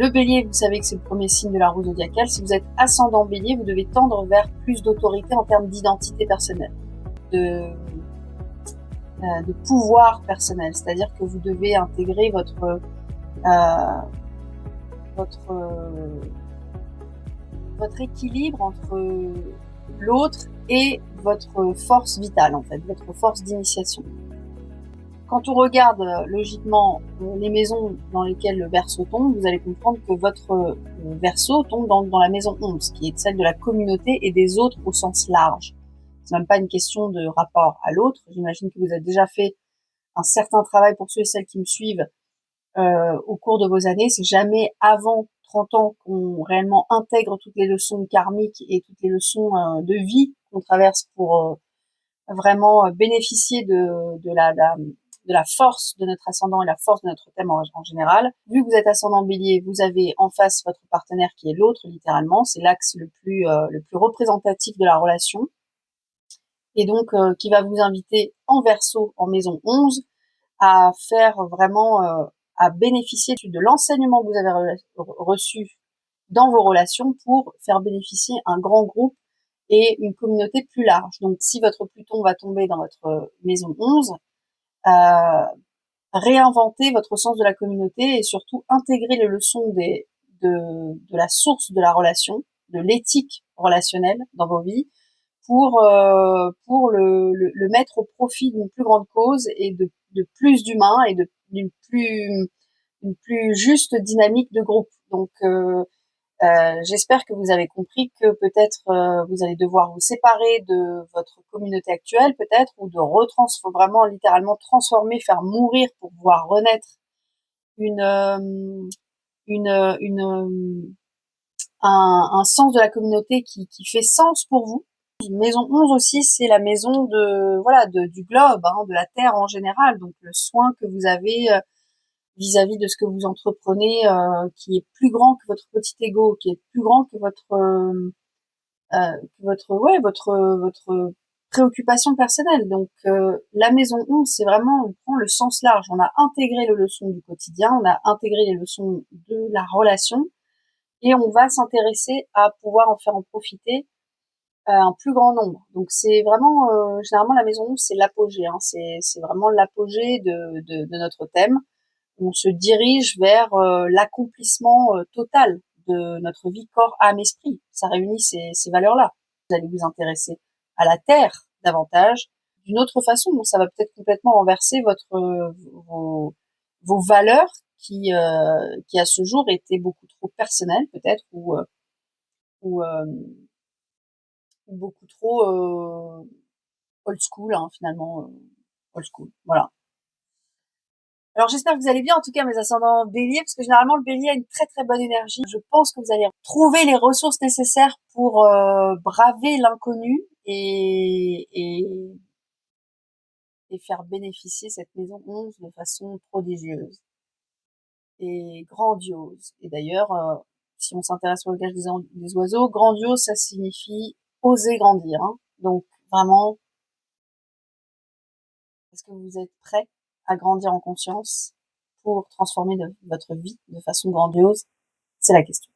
Le bélier, vous savez que c'est le premier signe de la roue zodiacale. Si vous êtes ascendant bélier, vous devez tendre vers plus d'autorité en termes d'identité personnelle, de pouvoir personnel. C'est-à-dire que vous devez intégrer votre équilibre entre l'autre et votre force vitale, en fait, votre force d'initiation. Quand on regarde logiquement les maisons dans lesquelles le Verseau tombe, vous allez comprendre que votre Verseau tombe dans la maison 11, qui est celle de la communauté et des autres au sens large. C'est même pas une question de rapport à l'autre. J'imagine que vous avez déjà fait un certain travail, pour ceux et celles qui me suivent, au cours de vos années. C'est jamais avant 30 ans qu'on réellement intègre toutes les leçons karmiques et toutes les leçons de vie qu'on traverse pour vraiment bénéficier de la force de notre ascendant et la force de notre thème en général. Vu que vous êtes ascendant bélier, vous avez en face votre partenaire qui est l'autre, littéralement. C'est l'axe le plus représentatif de la relation. Et donc, qui va vous inviter en Verseau, en maison 11, à faire vraiment, à bénéficier de l'enseignement que vous avez reçu dans vos relations pour faire bénéficier un grand groupe et une communauté plus large. Donc, si votre Pluton va tomber dans votre maison 11, réinventer votre sens de la communauté et surtout intégrer les leçons de la source de la relation, de l'éthique relationnelle dans vos vies pour le mettre au profit d'une plus grande cause et de plus d'humains et d'une plus juste dynamique de groupe. Donc j'espère que vous avez compris que peut-être vous allez devoir vous séparer de votre communauté actuelle, peut-être, ou de vraiment littéralement transformer, faire mourir pour pouvoir renaître une un sens de la communauté qui fait sens pour vous. Maison 11 aussi, c'est la maison du globe, hein, de la Terre en général. Donc le soin que vous avez vis-à-vis de ce que vous entreprenez, qui est plus grand que votre petit ego, qui est plus grand que votre préoccupation personnelle. Donc la maison 11, c'est vraiment, on prend le sens large. On a intégré les leçons du quotidien, on a intégré les leçons de la relation, et on va s'intéresser à pouvoir en faire en profiter un plus grand nombre. Donc c'est vraiment, généralement la maison 11, c'est l'apogée, hein. C'est vraiment l'apogée de notre thème. On se dirige vers l'accomplissement total de notre vie, corps, âme, esprit. Ça réunit ces valeurs-là. Vous allez vous intéresser à la terre davantage, d'une autre façon. Donc ça va peut-être complètement renverser vos valeurs qui à ce jour étaient beaucoup trop personnelles peut-être ou beaucoup trop old school, hein, finalement, old school. Voilà. Alors j'espère que vous allez bien, en tout cas mes ascendants bélier, parce que généralement le bélier a une très très bonne énergie. Je pense que vous allez trouver les ressources nécessaires pour braver l'inconnu et faire bénéficier cette maison 11 de façon prodigieuse et grandiose. Et d'ailleurs, si on s'intéresse au langage des oiseaux, grandiose, ça signifie oser grandir, hein. Donc vraiment, est-ce que vous êtes prêt à grandir en conscience pour transformer votre vie de façon grandiose? C'est la question.